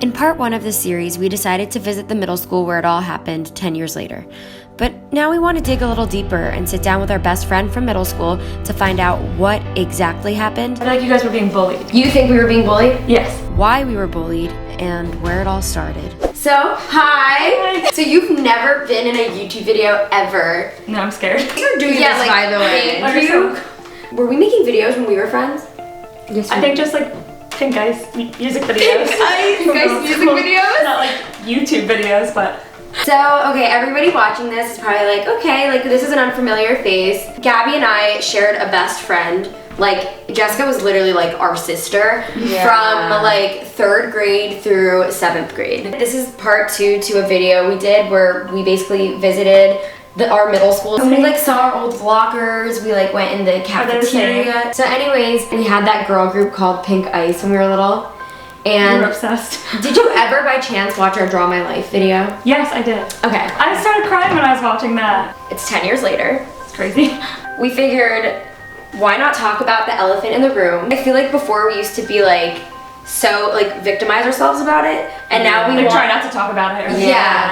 In part 1 of this series, we decided to visit the middle school where it all happened 10 years later. But now we want to dig a little deeper and sit down with our best friend from middle school to find out what exactly happened. I feel like you guys were being bullied. You think we were being bullied? Yes. Why we were bullied and where it all started. So, hi. So you've never been in a YouTube video ever. No, I'm scared. You're doing this, like, by the way. Were we making videos when we were friends? Yes. I think just like Pink Ice music videos. Pink Ice music videos? Not like YouTube videos, but. So, okay, everybody watching this is probably like, okay, like this is an unfamiliar face. Gabby and I shared a best friend. Like, Jessica was literally like our sister from like 3rd grade through 7th grade. This is part 2 to a video we did where we basically visited our middle school. And we like saw our old lockers, we like went in the cafeteria. So anyways, we had that girl group called Pink Ice when we were little. And we were obsessed. Did you ever by chance watch our Draw My Life video? Yes, I did. Okay. I started crying when I was watching that. It's 10 years later. It's crazy. We figured, why not talk about the elephant in the room? I feel like before we used to be like, so like victimize ourselves about it, and now we try not to talk about it. Or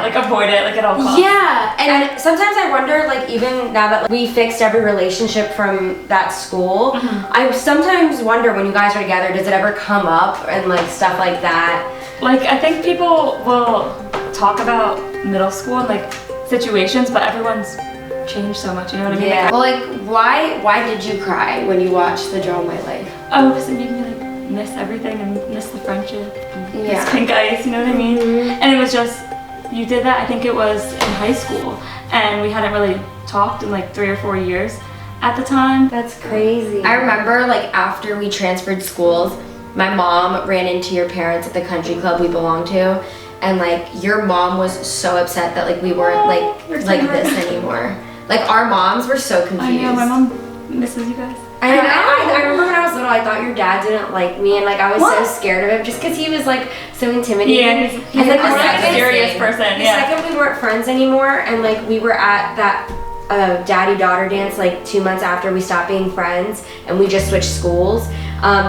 like avoid it, like at all costs. Yeah, and sometimes I wonder, like even now that we fixed every relationship from that school, I sometimes wonder when you guys are together, does it ever come up and like stuff like that? Like I think people will talk about middle school and like situations, but everyone's changed so much. You know what I mean? Yeah. Well, like why did you cry when you watched the Draw My Life? Oh, because it made me like miss everything and miss the friendship. Miss Pink Ice, you know what I mean? And it was just, you did that, I think it was in high school, and we hadn't really talked in like 3 or 4 years at the time. That's crazy. I remember like after we transferred schools, my mom ran into your parents at the country club we belonged to, and like your mom was so upset that like we weren't like this anymore. Like our moms were so confused. I know, my mom misses you guys. I know. I remember when I was little, I thought your dad didn't like me, and like I was so scared of him just because he was like so intimidating. Yeah, he's like a serious person. The second we weren't friends anymore, and like we were at that daddy-daughter dance like 2 months after we stopped being friends, and we just switched schools.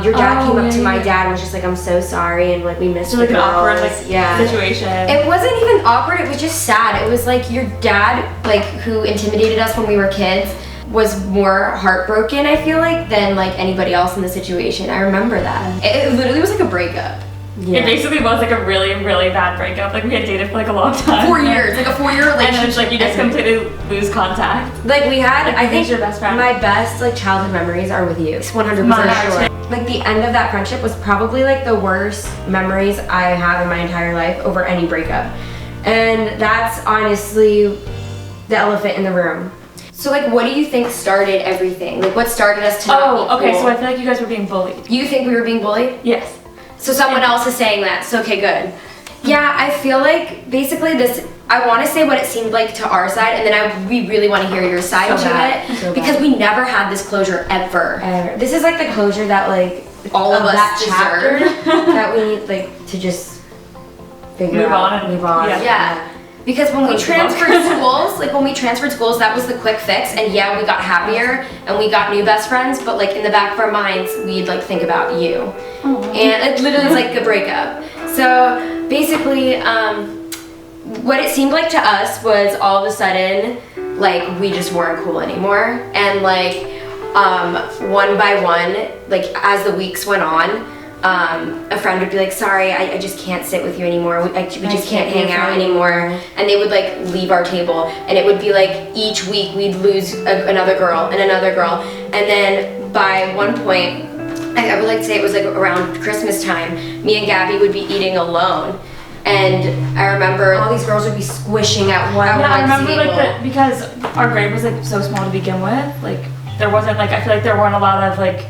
Your dad came up to my dad and was just like, "I'm so sorry," and like we missed like an awkward situation. It wasn't even awkward. It was just sad. It was like your dad, like who intimidated us when we were kids, was more heartbroken, I feel like, than like anybody else in the situation. I remember that. It literally was like a breakup. Yeah. It basically was like a really, really bad breakup. Like we had dated for like a long time. 4 years, like a 4-year relationship. And then it's like you just completely lose contact. Like we had, like, I think your best friend. My best like childhood memories are with you. 100% sure. Like the end of that friendship was probably like the worst memories I have in my entire life over any breakup. And that's honestly the elephant in the room. So like, what do you think started everything? Like, what started us to not be cool? So I feel like you guys were being bullied. You think we were being bullied? Yes. So someone else is saying that, so okay, good. Yeah, I feel like basically this, I want to say what it seemed like to our side, and then we really want to hear your side to it, because we never had this closure ever. This is like the closure that like all of us deserve, that we need like to just move on. Yeah. Because when we transferred schools, that was the quick fix, and yeah, we got happier and we got new best friends, but like in the back of our minds, we'd like think about you. And it literally is like a breakup. So basically, what it seemed like to us was all of a sudden, like we just weren't cool anymore. And like one by one, like as the weeks went on, a friend would be like, sorry, I just can't sit with you anymore. We just can't hang out anymore. And they would like leave our table, and it would be like each week we'd lose another girl and another girl. And then by one point, I would like to say it was like around Christmas time, me and Gabby would be eating alone. And I remember all these girls would be squishing at one table. I remember like because our grade was like so small to begin with. Like there wasn't like, I feel like there weren't a lot of like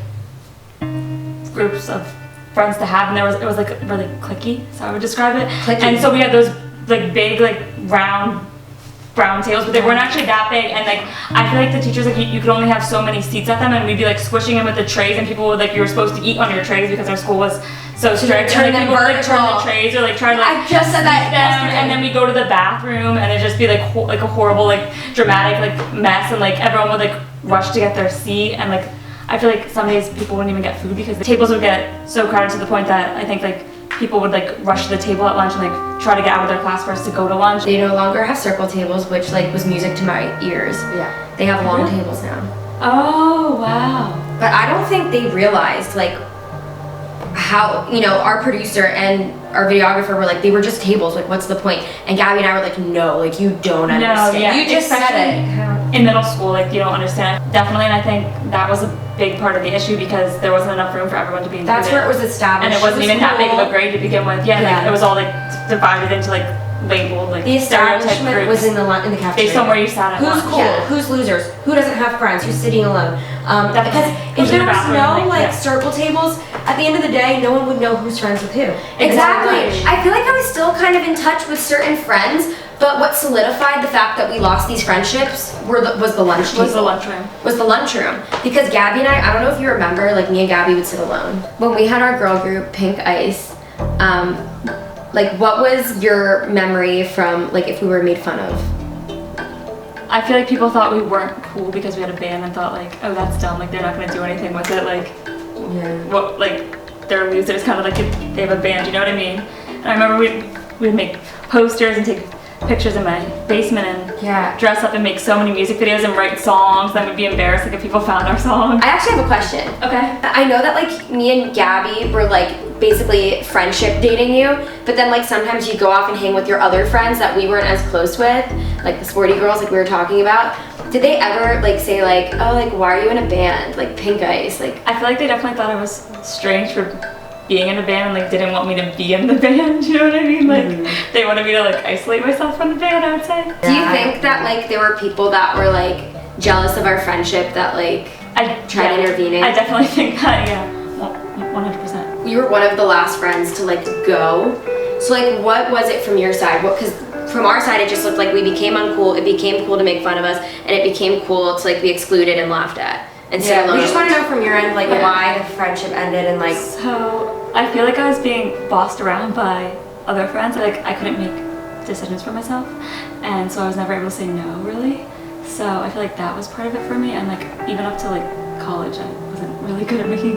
groups of friends to have, and it was like really cliquey, so I would describe it. And so we had those like big like round brown tables, but they weren't actually that big, and like I feel like the teachers, like you could only have so many seats at them, and we'd be like squishing them with the trays, and people would like, you were supposed to eat on your trays because our school was so strict. Turn them vertical. Like turn the trays or like try to like I just said that them, and then we go to the bathroom and it'd just be like a horrible like dramatic like mess, and like everyone would like rush to get their seat, and like I feel like some days people wouldn't even get food because the tables would get so crowded to the point that I think like people would like rush to the table at lunch and like try to get out of their class first to go to lunch. They no longer have circle tables, which like was music to my ears. Yeah. They have long tables now. Oh, wow. But I don't think they realized like how, you know, our producer and our videographer were like, they were just tables, like what's the point? And Gabi and I were like, no, like you don't understand. No, yeah. You just said it. In middle school, like you don't understand. Definitely, and I think that was a big part of the issue because there wasn't enough room for everyone to be included. That's where it was established. And it wasn't even that big of a grade to begin with. Yeah, Yeah. like it was all like divided into like labeled like The stereotype establishment groups was in the cafeteria. based on where you sat at Who's lunch. cool? Yeah. Who's losers? Who doesn't have friends? Who's sitting alone? Because if Who's in there the was bathroom, no like, yeah. circle tables, at the end of the day, no one would know who's friends with who. Exactly. I feel like I was still kind of in touch with certain friends, but what solidified the fact that we lost these friendships was the lunch table. Was the lunchroom. Was the lunchroom. Because Gabi and I don't know if you remember, like me and Gabi would sit alone. When we had our girl group, Pink Ice, like what was your memory from like if we were made fun of? I feel like people thought we weren't cool because we had a band and thought like, oh, that's dumb. Like they're not gonna do anything with it. Like, what? Like they're losers. Kind of like if they have a band. You know what I mean? And I remember we'd make posters and take pictures in my basement and dress up and make so many music videos and write songs. Then we'd be embarrassed like if people found our song. I actually have a question. Okay. I know that like me and Gabi were like basically friendship dating you, but then like sometimes you go off and hang with your other friends that we weren't as close with, like the sporty girls like we were talking about. Did they ever like say like, oh, like why are you in a band, like Pink Ice? Like I feel like they definitely thought I was strange for being in a band and like didn't want me to be in the band. You know what I mean? Like they wanted me to like isolate myself from the band, I would say. Do you think that like there were people that were like jealous of our friendship that like tried intervening? I definitely think that, yeah, 100%. You were one of the last friends to like go. So like what was it from your side? What, because from our side it just looked like we became uncool. It became cool to make fun of us, and it became cool to like be excluded and laughed at. And so we just want to know from your end like why the friendship ended and like. So I feel like I was being bossed around by other friends. Like I couldn't make decisions for myself, and so I was never able to say no really. So I feel like that was part of it for me, and like even up to like college I wasn't really good at making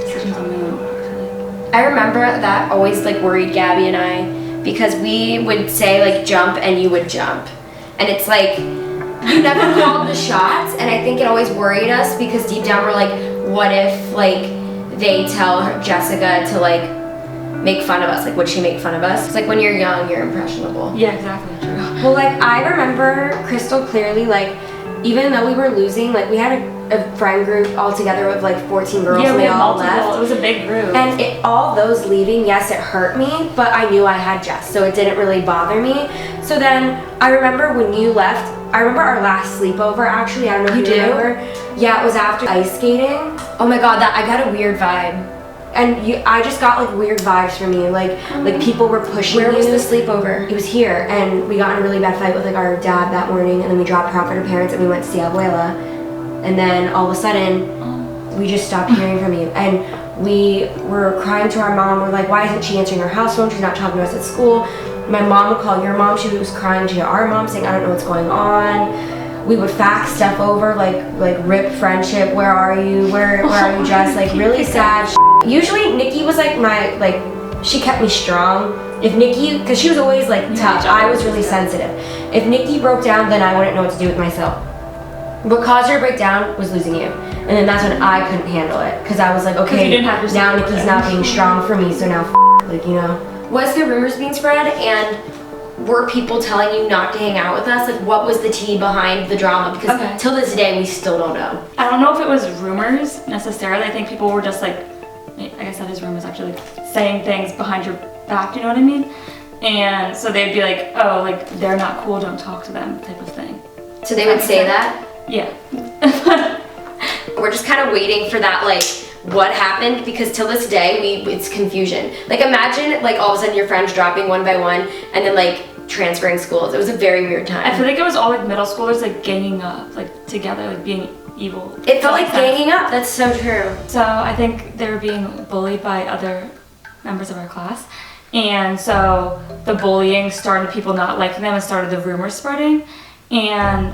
decisions on my own. I remember that always like worried Gabi and I because we would say like jump and you would jump, and it's like you never called the shots, and I think it always worried us because deep down we're like, what if like they tell Jessica to like make fun of us? Like would she make fun of us? It's like when you're young you're impressionable. Yeah, exactly, true. Well, like I remember crystal clearly, like even though we were losing, like we had a friend group all together with like 14 girls, Yeah, and we they had all multiple. left. It was a big group. And all those leaving, yes, it hurt me, but I knew I had Jess, so it didn't really bother me. So then I remember when you left, I remember our last sleepover actually, I don't know if you remember. Yeah, it was after ice skating. Oh my god, that I got a weird vibe. And I just got like weird vibes from you, like people were pushing you. Where was the sleepover? It was here, and we got in a really bad fight with like our dad that morning, and then we dropped her off at her parents and we went to see Abuela. And then all of a sudden, we just stopped hearing from you. And we were crying to our mom. We're like, why isn't she answering her house phone? She's not talking to us at school. My mom would call your mom. She was crying to our mom saying, I don't know what's going on. We would fax stuff over, like rip friendship. Where are you? Where are you, Jess? Like really sad Usually Niki was like she kept me strong. If Niki, because she was always like tough, I was really sensitive. If Niki broke down, then I wouldn't know what to do with myself. What caused her to break down was losing you. And then that's when I couldn't handle it. Because I was like, okay, now Niki's not being strong for me, so now like, you know. Was there rumors being spread, and were people telling you not to hang out with us? Like, what was the tea behind the drama? Because till this day, we still don't know. I don't know if it was rumors necessarily. I think people were just like, I guess that is rumors actually, like saying things behind your back, you know what I mean? And so they'd be like, oh, like they're not cool, don't talk to them, type of thing. So they would say that? Yeah. We're just kind of waiting for that, like, what happened, because till this day, it's confusion. Like, imagine, like, all of a sudden your friends dropping one by one, and then, like, transferring schools. It was a very weird time. I feel like it was all, like, middle schoolers, like, ganging up, like, together, like, being evil. It felt like ganging up. That's so true. So I think they were being bullied by other members of our class. And so the bullying started people not liking them and started the rumors spreading. And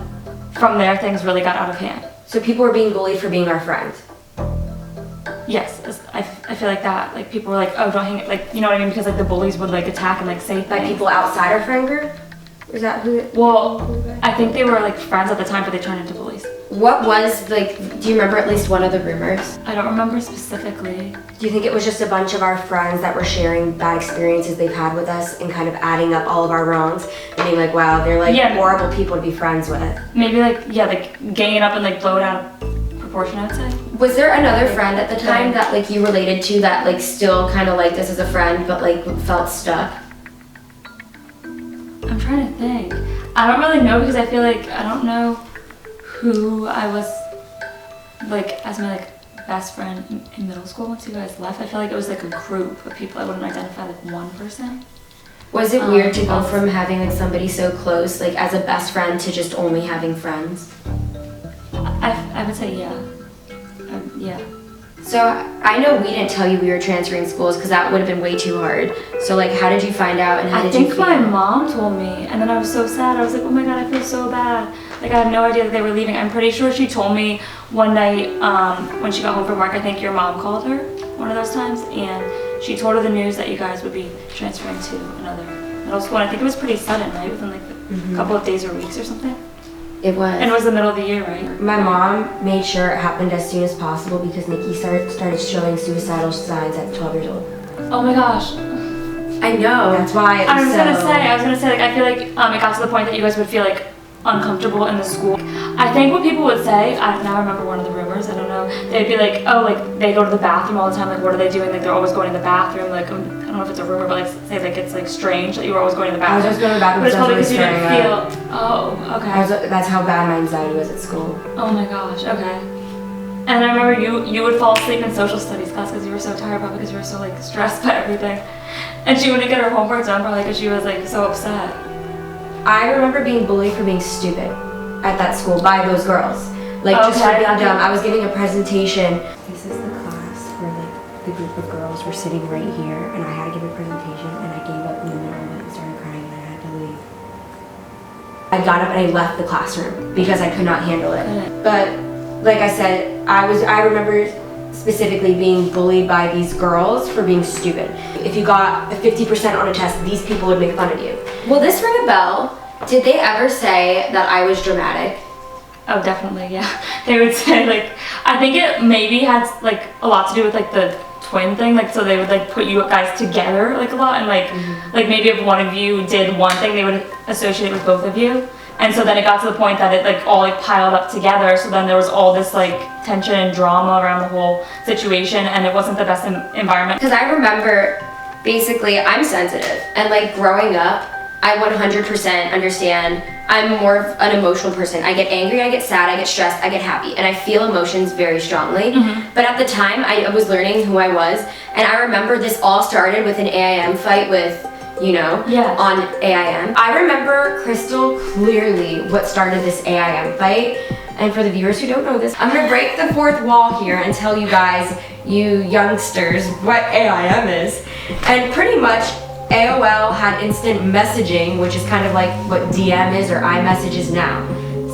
from there, things really got out of hand. So people were being bullied for being our friends. Yes, I feel like that. Like people were like, oh, don't hang it. Like, you know what I mean? Because like the bullies would like attack and like say By things. people outside our friend group? Is that who? Well, I think they were like friends at the time, but they turned into bullies. What was, like, do you remember at least one of the rumors? I don't remember specifically. Do you think it was just a bunch of our friends that were sharing bad experiences they've had with us and kind of adding up all of our wrongs and being like, wow, they're like horrible people to be friends with? Maybe like, yeah, like ganging up and like blow it out of proportion, I would say. Was there another friend at the time that like you related to that like still kind of liked this as a friend but like felt stuck? I'm trying to think. I don't really know because I feel like I don't know who I was like as my like best friend in middle school once you guys left. I feel like it was like a group of people. I wouldn't identify like one person. Was it weird to go from having like somebody so close like as a best friend to just only having friends? I would say yeah. Yeah. So I know we didn't tell you we were transferring schools because that would have been way too hard. So like how did you find out and how did you feel? I think my mom told me and then I was so sad. I was like, oh my god, I feel so bad. Like I had no idea that they were leaving. I'm pretty sure she told me one night when she got home from work, I think your mom called her one of those times and she told her the news that you guys would be transferring to another middle school. And I think it was pretty sudden, right? Within like a couple of days or weeks or something. It was. And it was the middle of the year, right? My mom made sure it happened as soon as possible because Niki started showing suicidal signs at 12 years old. Oh my gosh. I know. That's why I was gonna say, like I feel like it got to the point that you guys would feel like uncomfortable in the school. I think what people would say, I now remember one of the rumors, I don't know, they'd be like, oh, like they go to the bathroom all the time, like what are they doing? Like they're always going to the bathroom, like I don't know if it's a rumor, but like say like it's like strange that you were always going to the bathroom. I was just going to the bathroom but it's probably because you really didn't feel, oh, okay. That's how bad my anxiety was at school. Oh my gosh, okay. And I remember you would fall asleep in social studies class because you were so tired, probably because you were so like stressed by everything. And she wouldn't get her homework done probably because she was like so upset. I remember being bullied for being stupid at that school by those girls. Like just for being dumb. I was giving a presentation. This is the class where like the group of girls were sitting right here and I had to give a presentation and I gave up in the middle of it and started crying and I had to leave. I got up and I left the classroom because I could not handle it. But like I said, I remember specifically being bullied by these girls for being stupid. If you got a 50% on a test, these people would make fun of you. Will this ring a bell? Did they ever say that I was dramatic? Oh, definitely, yeah. They would say like, I think it maybe had like a lot to do with like the twin thing, like so they would like put you guys together like a lot and like like maybe if one of you did one thing, they would associate it with both of you. And so then it got to the point that it like all like piled up together. So then there was all this like tension and drama around the whole situation, and it wasn't the best environment. Because I remember, basically, I'm sensitive, and like growing up, I 100% understand. I'm more of an emotional person. I get angry, I get sad, I get stressed, I get happy, and I feel emotions very strongly. But at the time, I was learning who I was, and I remember this all started with an AIM fight with, you know, on AIM. I remember crystal clearly what started this AIM fight. And for the viewers who don't know this, I'm gonna break the fourth wall here and tell you guys, you youngsters, what AIM is. And pretty much, AOL had instant messaging, which is kind of like what DM is or iMessage is now.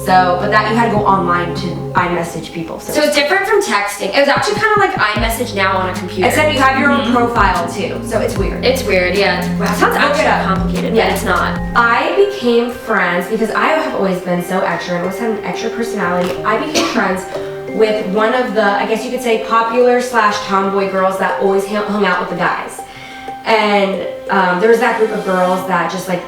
So, but that you had to go online to iMessage people. So it's different from texting. It was actually kind of like iMessage now on a computer. Except you have your own profile too, so it's weird. It's weird, yeah. It sounds actually complicated, but it's not. I became friends because I have always been so extra and always had an extra personality. I became friends with one of the, I guess you could say, popular / tomboy girls that always hung out with the guys. And there was that group of girls that just like,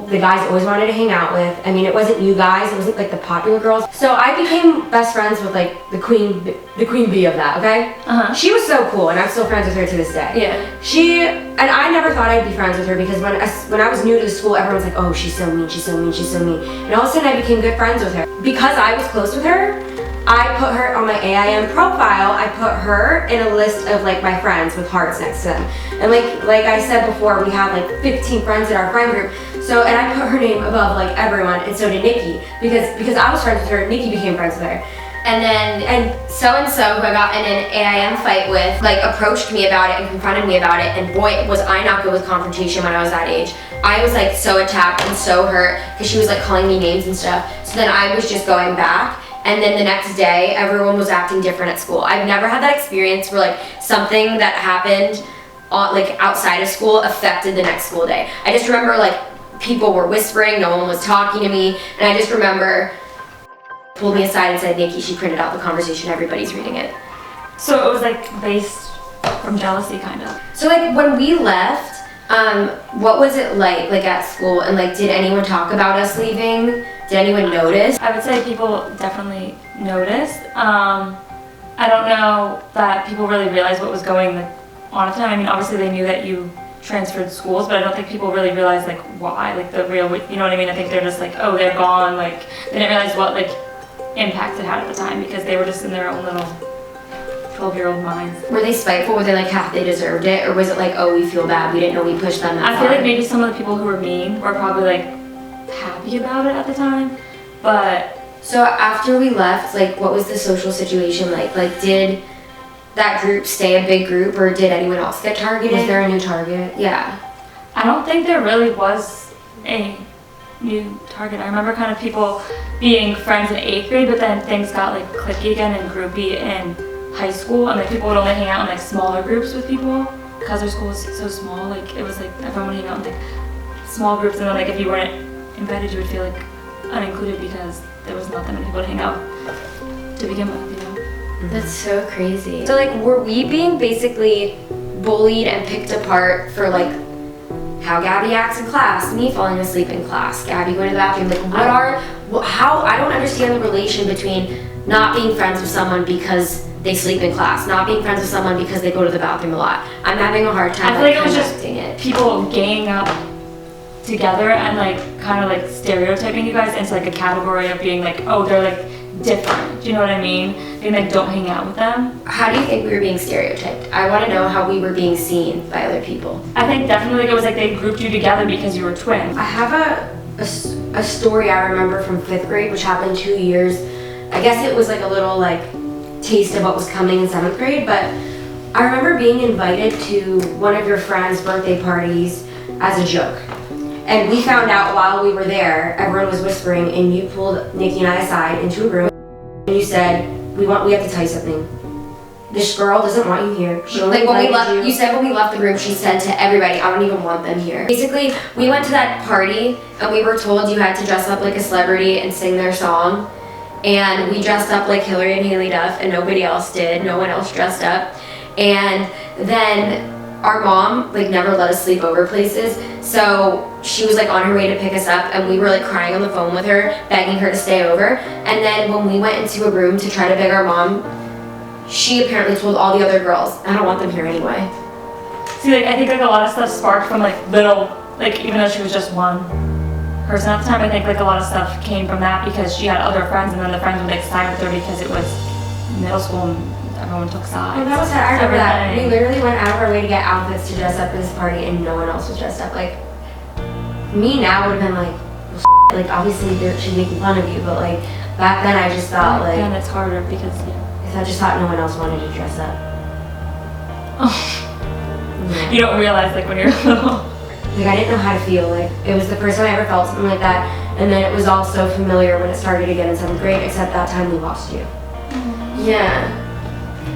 the guys always wanted to hang out with. I mean, it wasn't you guys, it wasn't like the popular girls. So I became best friends with like the queen bee of that, okay? She was so cool and I'm still friends with her to this day. And I never thought I'd be friends with her because when I was new to the school, everyone's like, oh, she's so mean, she's so mean, she's so mean. And all of a sudden I became good friends with her. Because I was close with her, I put her on my AIM profile, I put her in a list of like my friends with hearts next to them. And like I said before, we have like 15 friends in our friend group. So, and I put her name above like everyone, and so did Niki. Because I was friends with her, Niki became friends with her. And so-and-so who I got in an AIM fight with, like approached me about it and confronted me about it, and boy, was I not good with confrontation when I was that age. I was like so attacked and so hurt because she was like calling me names and stuff. So then I was just going back. and then the next day everyone was acting different at school. I've never had that experience where like something that happened like outside of school affected the next school day. I just remember like people were whispering, no one was talking to me, and I just remember pulled me aside and said, Niki, she printed out the conversation, everybody's reading it. So it was like based from jealousy, kind of. So like when we left, what was it like at school, and like did anyone talk about us leaving? Did anyone notice? I would say people definitely noticed. I don't know that people really realized what was going on at the time. I mean, obviously they knew that you transferred schools, but I don't think people really realized like why, like the real, you know what I mean? I think they're just like, oh, they're gone. Like they didn't realize what like impact it had at the time because they were just in their own little 12-year-old minds. Were they spiteful? Were they like half they deserved it, or was it like, oh, we feel bad, we didn't know we pushed them? I feel like maybe some of the people who were mean were probably like happy about it at the time, but. So after we left, like what was the social situation like? Like did that group stay a big group, or did anyone else get targeted? Was there a new target? Yeah. I don't think there really was a new target. I remember kind of people being friends in 8th grade, but then things got like cliquey again and groupie in high school, and like people would only hang out in like smaller groups with people because their school was so small. Like it was like everyone would hang out in like small groups, and then like if you weren't invited, you would feel like unincluded because there was not that many people to hang out to begin with, you know? That's so crazy. So like were we being basically bullied and picked apart for like how Gabi acts in class, me falling asleep in class, Gabi going to the bathroom, like how, I don't understand the relation between not being friends with someone because they sleep in class, not being friends with someone because they go to the bathroom a lot. I'm having a hard time I feel like it was connecting just people ganging up together and like kind of like stereotyping you guys into like a category of being like, oh, they're like different, do you know what I mean? Being like, don't hang out with them. How do you think we were being stereotyped? I want to know how we were being seen by other people. I think definitely it was like they grouped you together because you were twins. I have a story I remember from 5th grade, which happened 2 years. I guess it was like a little like taste of what was coming in 7th grade, but I remember being invited to one of your friends' birthday parties as a joke. And we found out while we were there, everyone was whispering, and you pulled Niki and I aside into a room, and you said, we have to tell you something. This girl doesn't want you here. She only Like when we invited left, you said when we left the room, she said to everybody, I don't even want them here. Basically, we went to that party and we were told you had to dress up like a celebrity and sing their song. And we dressed up like Hillary and Haley Duff, and nobody else did. No one else dressed up. And then our mom like never let us sleep over places, so she was like on her way to pick us up, and we were like crying on the phone with her, begging her to stay over. And then when we went into a room to try to beg our mom, she apparently told all the other girls, I don't want them here anyway. See, like I think like a lot of stuff sparked from like little, like even though she was just one person at the time, I think like a lot of stuff came from that because she had other friends, and then the friends would like side with her because it was middle school and everyone took sides. Oh, that was sad. I remember that. We literally went out of our way to get outfits to dress up for this party, and no one else was dressed up. Like, me now would have been like, well, like obviously she's making fun of you, but like back then I just thought like. Then it's harder because I just thought no one else wanted to dress up. Yeah. You don't realize like when you're little. Like I didn't know how to feel. Like it was the first time I ever felt something like that, and then it was all so familiar when it started again in 7th grade. Except that time we lost you. Yeah.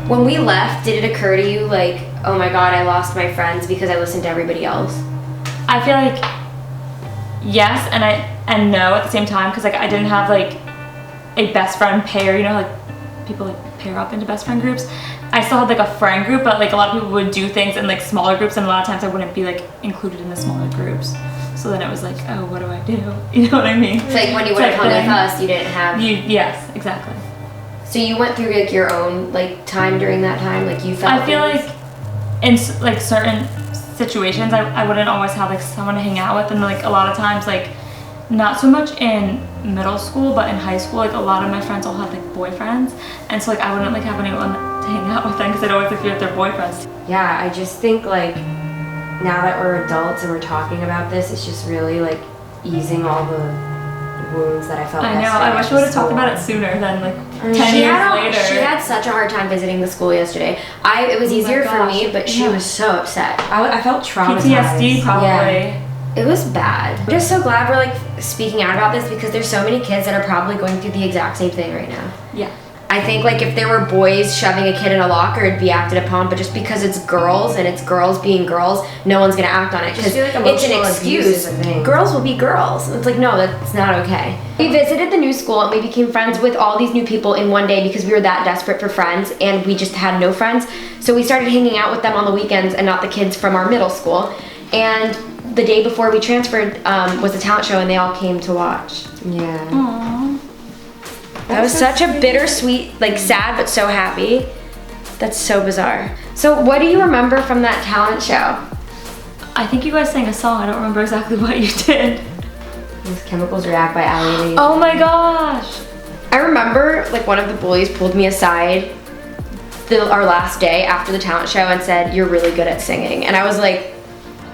When we left, did it occur to you like, oh my god, I lost my friends because I listened to everybody else? I feel like yes and no at the same time, because like I didn't have like a best friend pair, you know, like people like pair up into best friend groups. I still had like a friend group, but like a lot of people would do things in like smaller groups, and a lot of times I wouldn't be like included in the smaller groups. So then it was like, oh, what do I do? You know what I mean? It's like when you would have hung with us, you didn't have. Yes, exactly. So you went through like your own like time during that time, like you felt. I feel like in like certain situations, I wouldn't always have like someone to hang out with, and like a lot of times like not so much in middle school, but in high school, like a lot of my friends all had like boyfriends, and so like I wouldn't like have anyone to hang out with them because I'd always like be with their boyfriends. Yeah, I just think like now that we're adults and we're talking about this, it's just really like easing all the wounds that I felt. I know. I wish we would have talked about it sooner than like 10 years later. She had such a hard time visiting the school yesterday. It was easier for me, but she was so upset. I felt traumatized. PTSD probably. Yeah. It was bad. I'm just so glad we're like speaking out about this because there's so many kids that are probably going through the exact same thing right now. Yeah. I think like if there were boys shoving a kid in a locker, it'd be acted upon, but just because it's girls and it's girls being girls, no one's gonna act on it because it's an excuse. Girls will be girls. It's like, no, that's not okay. We visited the new school and we became friends with all these new people in one day because we were that desperate for friends and we just had no friends. So we started hanging out with them on the weekends and not the kids from our middle school. And the day before we transferred was a talent show and they all came to watch. Yeah. Aww. That was such a bittersweet, like sad but so happy. That's so bizarre. So what do you remember from that talent show? I think you guys sang a song. I don't remember exactly what you did. These Chemicals React by AOL. Oh my gosh. I remember like one of the bullies pulled me aside our last day after the talent show and said, "You're really good at singing." And I was like,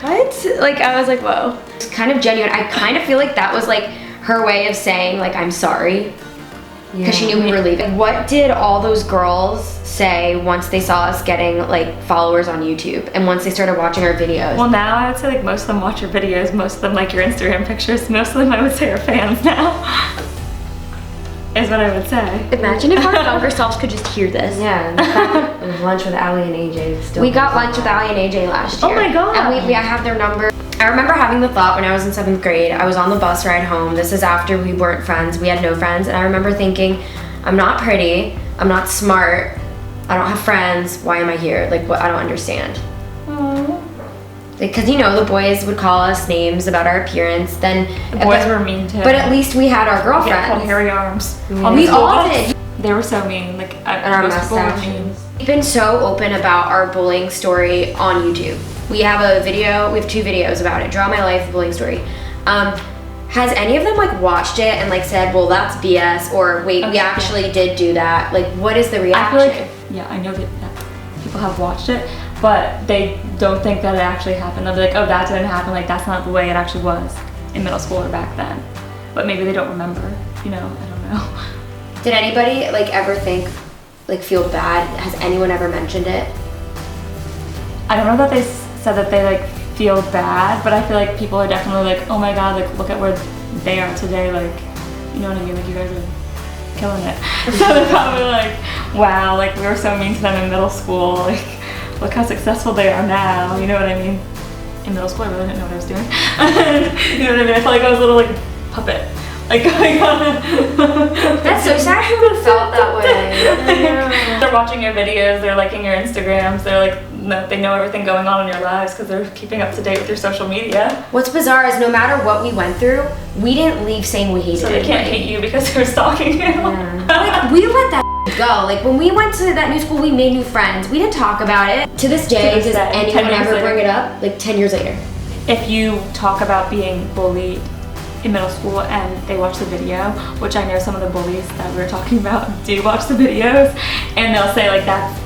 what? Like I was like, whoa. It's kind of genuine. I kind of feel like that was like her way of saying like, I'm sorry. Because she knew we were leaving. What did all those girls say once they saw us getting like followers on YouTube and once they started watching our videos? Well, now I would say like most of them watch your videos, most of them like your Instagram pictures, most of them I would say are fans now. Is what I would say. Imagine if our younger selves could just hear this. Yeah, and the fact that it was lunch with Ali and AJ. Still We got lunch with Ali and AJ last year. Oh my god. And I have their number. I remember having the thought when I was in 7th grade, I was on the bus ride home. This is after we weren't friends, we had no friends. And I remember thinking, I'm not pretty, I'm not smart, I don't have friends, why am I here? Like, what? I don't understand. Because, you know, the boys would call us names about our appearance, then... The boys were mean too. But at least we had our Yeah, girlfriends. called hairy arms. We all did. They were so mean. Like, And our most people were mustaches. mean. We've been so open about our bullying story on YouTube. We have a video, we have 2 videos about it. Draw My Life, bullying story. Has any of them like watched it and like said, well, that's BS, or wait, we Okay. actually did do that? Like, what is the I reaction? feel like, yeah, I know that people have watched it, but they don't think that it actually happened. They'll be like, oh, that didn't happen. Like, that's not the way it actually was in middle school or back then. But maybe they don't remember, you know, I don't know. Did anybody like ever think, like feel bad? Has anyone ever mentioned it? I don't know that they said that they like feel bad, but I feel like people are definitely like, oh my god, like look at where they are today, like, you know what I mean, like you guys are killing it. So they're probably like, wow, like we were so mean to them in middle school, like look how successful they are now, you know what I mean? In middle school I really didn't know what I was doing. You know what I mean? I felt like I was a little like puppet. Like going on. That's so sad who would have felt that way. They're watching your videos, they're liking your Instagrams, they're like, no, they know everything going on in your lives because they're keeping up to date with your social media. What's bizarre is no matter what we went through, we didn't leave saying we hated So they it. can't hate you because they're stalking you. Like, we let that go. Like, when we went to that new school, we made new friends. We didn't talk about it. To this day, To this does day, 10 anyone years ever later. bring it up? Like, 10 years later. If you talk about being bullied in middle school and they watch the video, which I know some of the bullies that we were talking about do watch the videos, and they'll say like, that's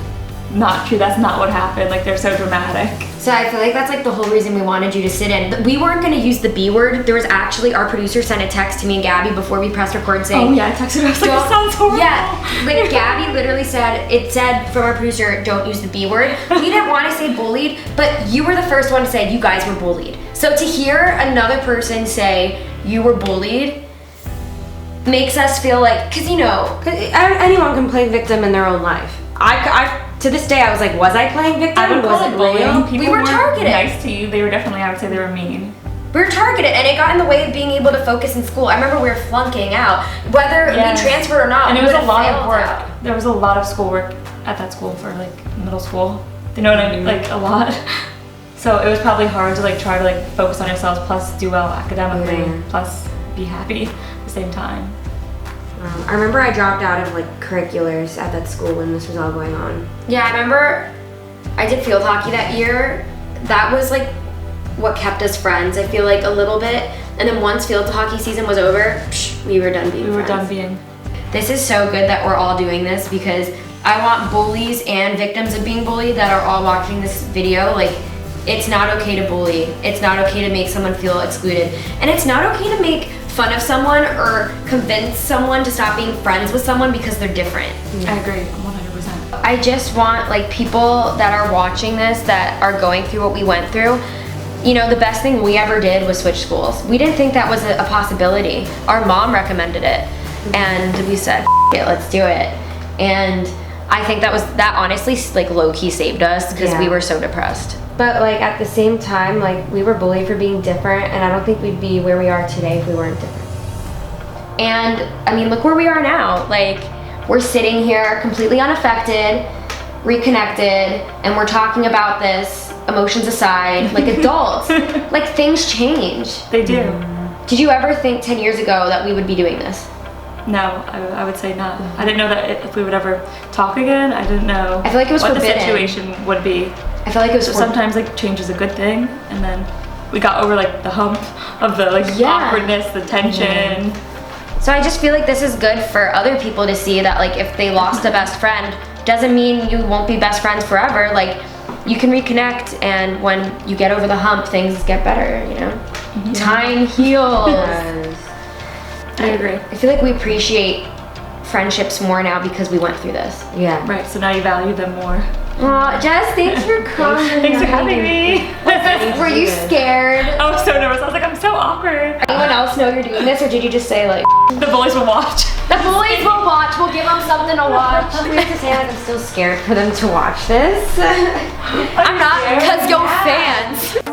not true, that's not what happened, like they're so dramatic. So I feel like that's like the whole reason we wanted you to sit in. We weren't gonna use the B word. There was actually, our producer sent a text to me and Gabby before we pressed record saying, Oh yeah, I texted her, I was like, this sounds horrible. yeah, like Gabby literally said, it said from our producer, don't use the B word. We didn't want to say bullied, but you were the first one to say you guys were bullied. So to hear another person say you were bullied makes us feel like, cause you know, Anyone can play victim in their own life. I to this day I was like, was I playing victim? I would was call it bullying. real? People We were weren't targeted. nice to you. They were definitely, I would say they were mean. we were targeted, and it got in the way of being able to focus in school. I remember we were flunking out, whether Yes. we transferred or not. And it we was a would've lot of failed work. out. There was a lot of schoolwork at that school for like middle school. You know what I mean? Like a lot. So it was probably hard to like try to like focus on yourselves, plus do well academically, Yeah. plus be happy at the same time. I remember I dropped out of like curriculars at that school when this was all going on. Yeah, I remember I did field hockey that year. That was like what kept us friends, I feel like, a little bit. And then once field hockey season was over, we were done being We were friends. done being. This is so good that we're all doing this because I want bullies and victims of being bullied that are all watching this video. Like, it's not okay to bully. It's not okay to make someone feel excluded. And it's not okay to make fun of someone or convince someone to stop being friends with someone because they're different. I agree, 100%. I just want like people that are watching this, that are going through what we went through, you know, the best thing we ever did was switch schools. We didn't think that was a possibility. Our mom recommended it, and we said, it, let's do it. And I think that honestly like low-key saved us because we were so depressed. But like at the same time, like we were bullied for being different, and I don't think we'd be where we are today if we weren't different. And I mean, look where we are now. Like, we're sitting here completely unaffected, reconnected, and we're talking about this, emotions aside, like adults. Like, things change. They do. Did you ever think 10 years ago that we would be doing this? No, I would say not. I didn't know that if we would ever talk again. I didn't know I feel like it was what forbidden. the situation would be. I feel like it was So sometimes like change is a good thing, and then we got over like the hump of the like awkwardness, the tension. So I just feel like this is good for other people to see that like if they lost a best friend, doesn't mean you won't be best friends forever. Like, you can reconnect, and when you get over the hump, things get better, you know? Time heals. I agree. I feel like we appreciate friendships more now because we went through this. Yeah. Right, so now you value them more. Aw, Jess, thanks for coming. Thanks for having me. Were you scared? I was so nervous. I was like, I'm so awkward. Anyone else know you're doing this, or did you just say like, The bullies will watch. the bullies will watch, we'll give them something to watch? We have to say like I'm still scared for them to watch this. I'm not, because you're fans.